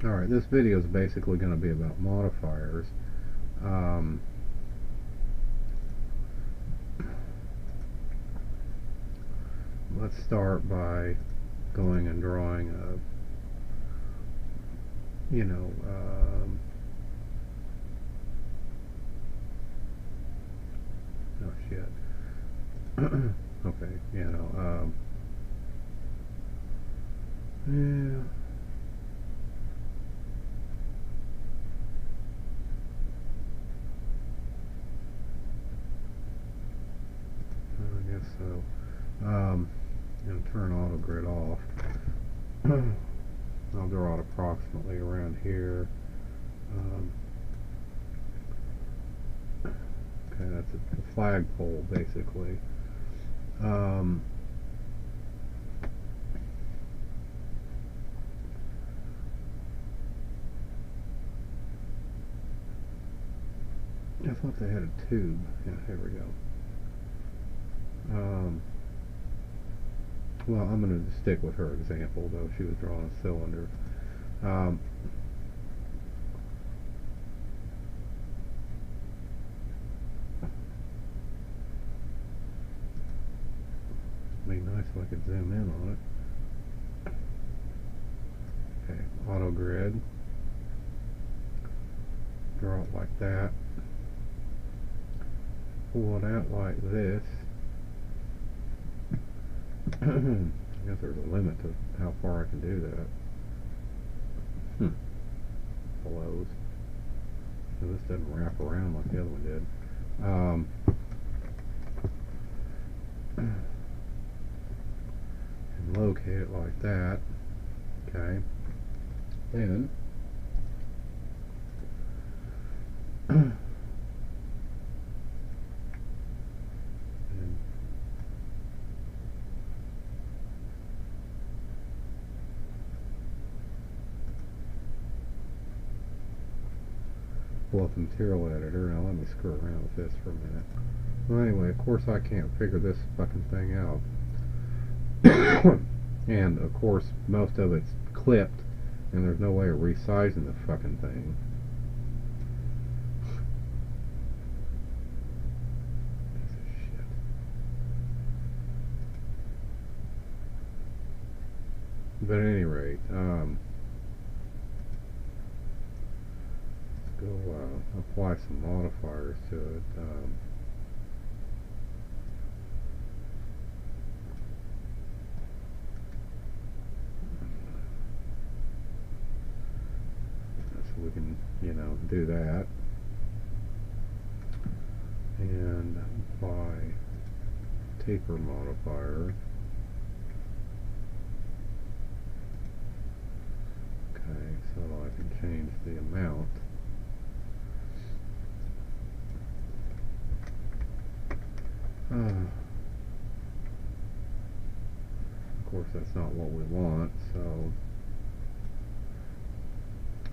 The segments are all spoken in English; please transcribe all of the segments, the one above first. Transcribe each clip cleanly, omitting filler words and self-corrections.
Alright, this video is basically going to be about modifiers. Let's start by going and drawing a, oh shit. Okay, yeah. I guess so. Gonna turn auto grid off. I'll draw it approximately around here. Okay, that's a flagpole basically. I thought they had a tube. Yeah, here we go. Well, I'm going to stick with her example, though she was drawing a cylinder. It'd be nice if I could zoom in on it. Okay, auto grid. Draw it like that. Pull it out like this. I guess there's a limit to how far I can do that. Blows. So this doesn't wrap around like the other one did. And locate it like that. Okay. Then pull up the material editor. Now let me screw around with this for a minute. Well, anyway, of course I can't figure this fucking thing out. And of course most of it's clipped, and there's no way of resizing the fucking thing. Shit. But at any rate, let's go apply some modifiers to it. So we can, do that. And apply taper modifier. Okay, so I can change the amount. Of course that's not what we want, so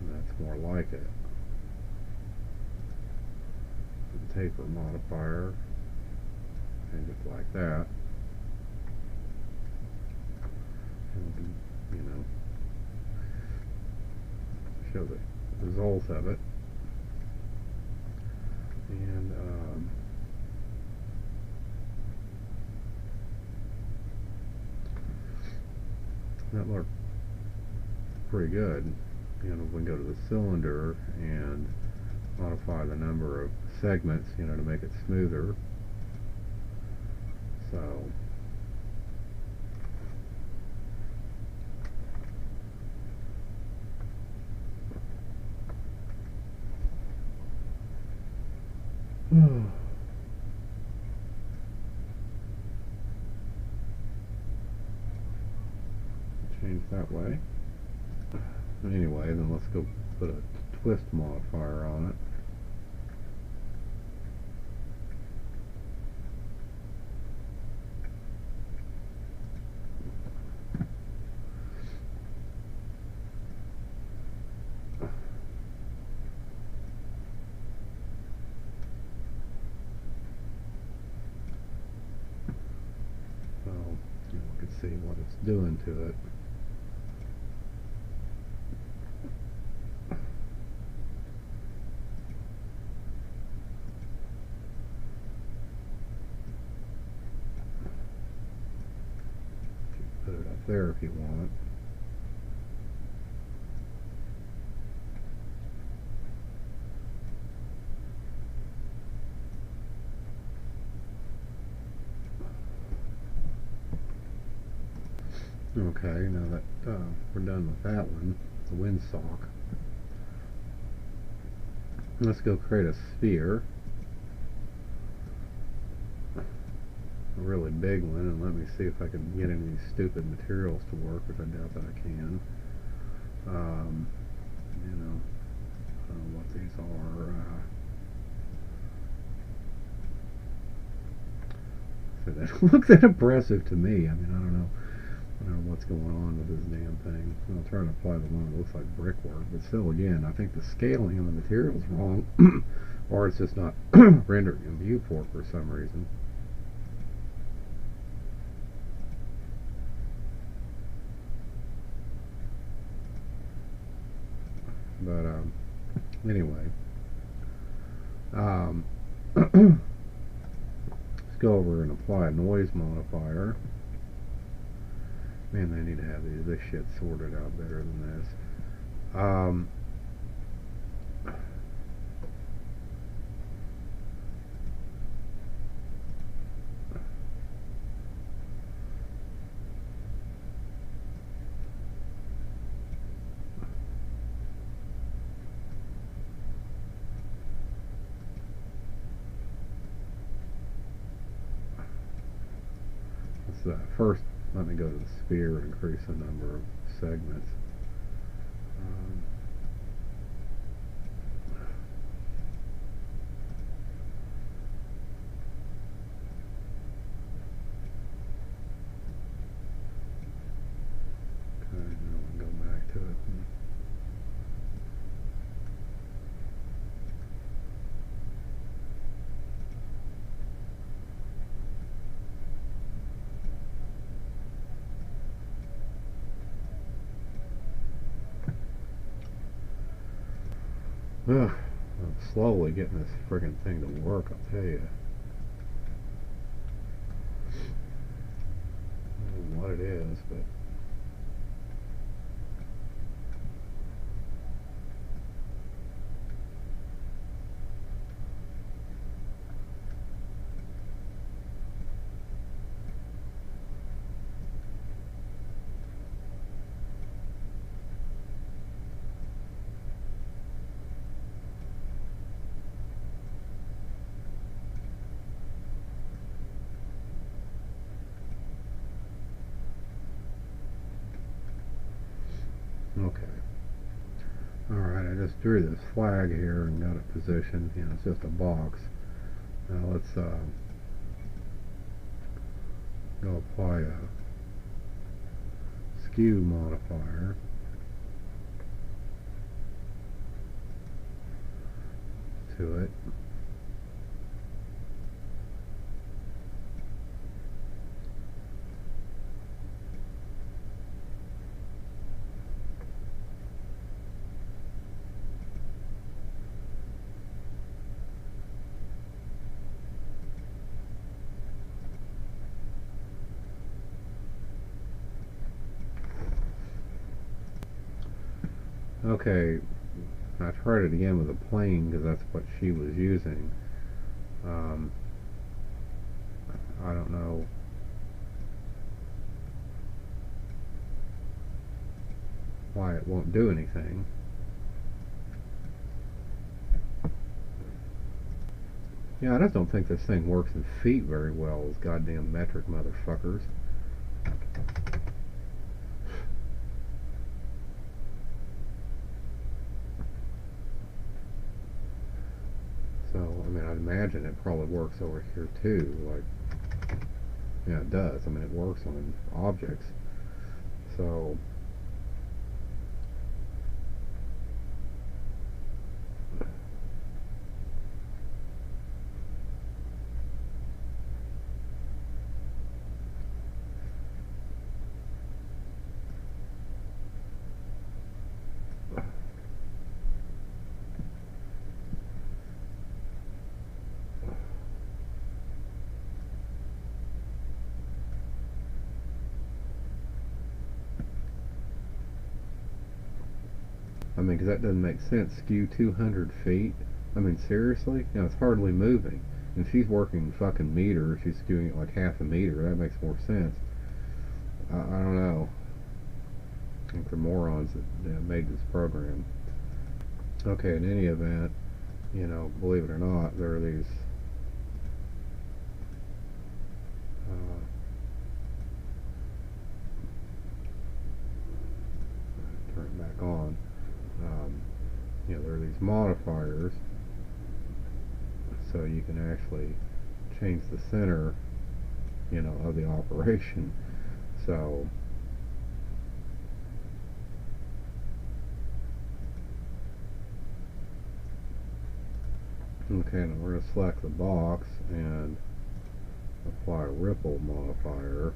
that's more like it. The taper modifier, and just like that. And we can, show the results of it. And that looked pretty good. We can go to the cylinder and modify the number of segments, to make it smoother. So change that way. Anyway, then let's go put a twist modifier on it. So we can see what it's doing to it. there if you want. Okay, now that we're done with that one, the windsock, let's go create a sphere, a really big one, and let me see if I can get any of these stupid materials to work, which I doubt that I can. You know, I don't know what these are. That looks that impressive to me. I mean, I don't know what's going on with this damn thing. I'll try to apply the one that looks like brickwork, but still, again, I think the scaling of the material is wrong, or it's just not rendering in viewport for some reason. But anyway, let's go over and apply a noise modifier. Man, they need to have this shit sorted out better than this. First, let me go to the sphere and increase the number of segments. Okay, now we'll go back to it. Ugh, I'm slowly getting this friggin' thing to work, I'll tell you. I don't know what it is, but... Okay. Alright, I just drew this flag here and got it positioned. You know, it's just a box. Now let's go apply a skew modifier to it. Okay, I tried it again with a plane because that's what she was using. I don't know why it won't do anything. Yeah, I just don't think this thing works in feet very well, those goddamn metric motherfuckers. So, I mean, I'd imagine it probably works over here too. Like, yeah, it does. I mean, it works on objects. So, I mean, because that doesn't make sense. Skew 200 feet? I mean, seriously? You know, it's hardly moving. And she's working fucking meter. She's skewing it like half a meter. That makes more sense. I don't know. I think they're morons that made this program. Okay, in any event, you know, believe it or not, there are these turn it back on. You know, there are these modifiers, so you can actually change the center, you know, of the operation. So okay, now we're going to select the box and apply a ripple modifier.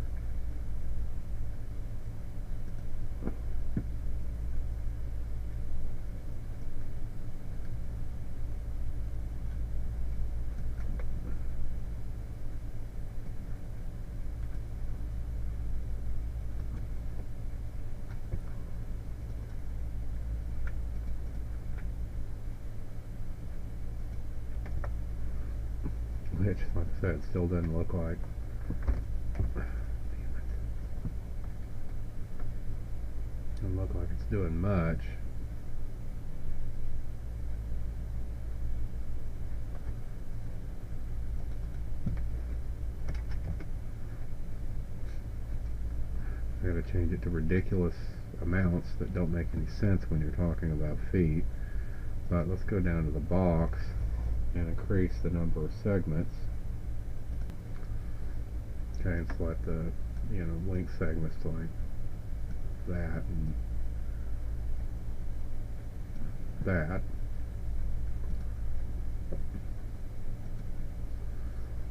Which, like I said, still doesn't look like. Doesn't look like it's doing much. I gotta change it to ridiculous amounts that don't make any sense when you're talking about feet. But let's go down to the box and increase the number of segments. Okay, and select the, you know, link segments to like that and that.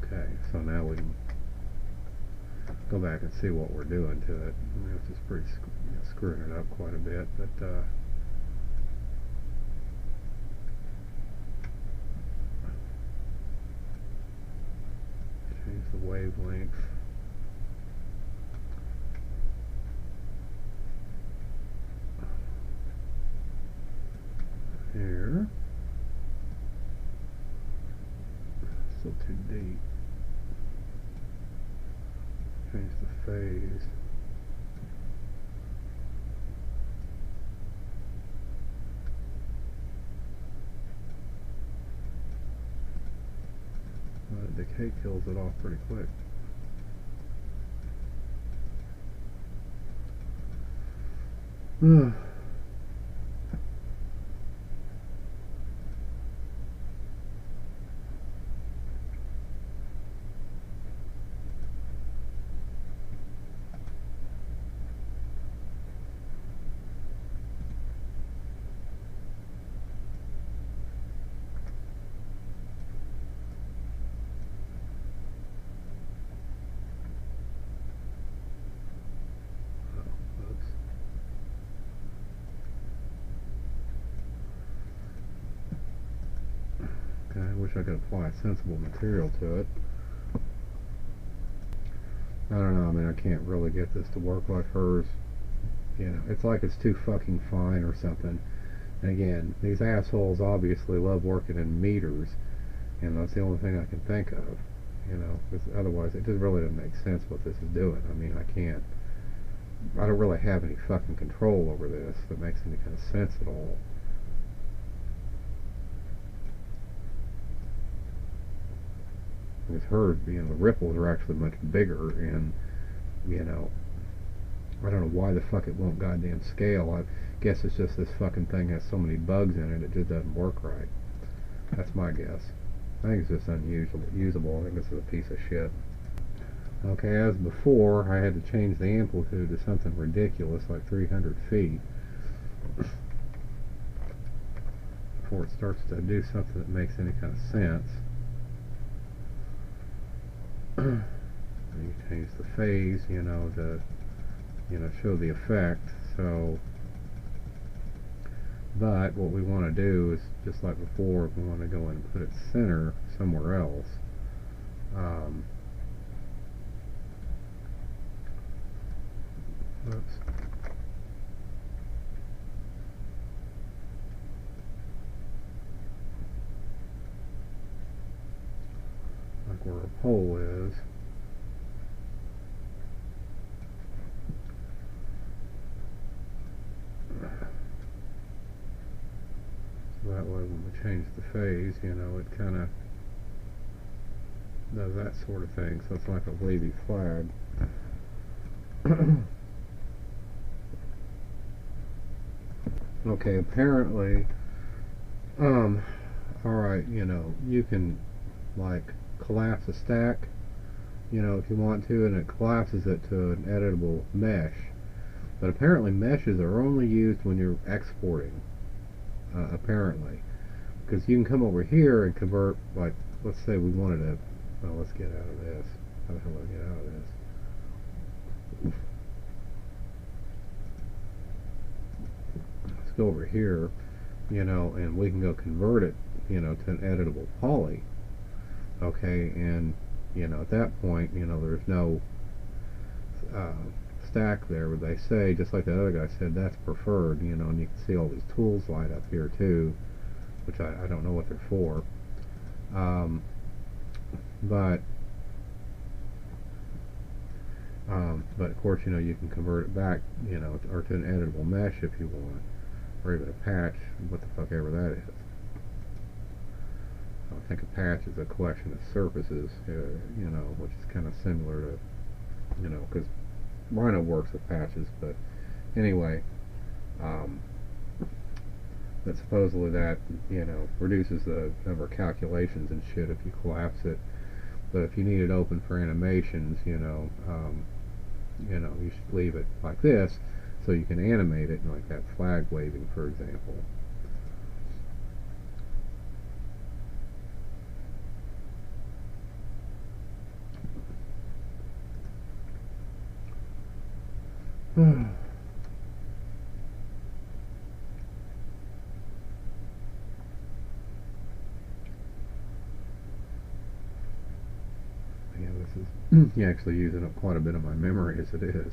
Okay, so now we can go back and see what we're doing to it. I mean, it's just pretty screwing it up quite a bit, but change the wavelength. Here. Still too deep. Change the phase. Decay kills it off pretty quick. Okay, I wish I could apply a sensible material to it. I don't know, I mean, I can't really get this to work like hers. You know, it's like it's too fucking fine or something. And again, these assholes obviously love working in meters, and that's the only thing I can think of. You know, because otherwise it just really doesn't make sense what this is doing. I mean, I don't really have any fucking control over this that makes any kind of sense at all. With her, you know, the ripples are actually much bigger, and, you know, I don't know why the fuck it won't goddamn scale. I guess it's just this fucking thing has so many bugs in it, it just doesn't work right. That's my guess. I think it's just unusable. I think this is a piece of shit. Okay, as before, I had to change the amplitude to something ridiculous, like 300 feet, before it starts to do something that makes any kind of sense. You change the phase, you know, to, you know, show the effect. So, but what we want to do is, just like before, we want to go in and put it center somewhere else. Oops. hole is. So that way when we change the phase, you know, it kind of does that sort of thing. So it's like a wavy flag. Okay, apparently, alright, you know, you can, like, collapse a stack, you know, if you want to, and it collapses it to an editable mesh. But apparently meshes are only used when you're exporting, apparently. Because you can come over here and convert, like, let's say we wanted to, well, let's get out of this. How the hell do I get out of this? Let's go over here, you know, and we can go convert it, you know, to an editable poly. Okay, and, you know, at that point, you know, there's no stack there, but they say, just like the other guy said, that's preferred, you know, and you can see all these tools light up here too, which I don't know what they're for. But of course, you know, you can convert it back, you know, or to an editable mesh if you want, or even a patch, what the fuck ever that is. I think a patch is a collection of surfaces, you know, which is kind of similar to, you know, because Rhino works with patches, but anyway, that supposedly that, you know, reduces the number of calculations and shit if you collapse it. But if you need it open for animations, you know, you should leave it like this so you can animate it, like that flag waving, for example. Yeah, this is actually using up quite a bit of my memory as it is.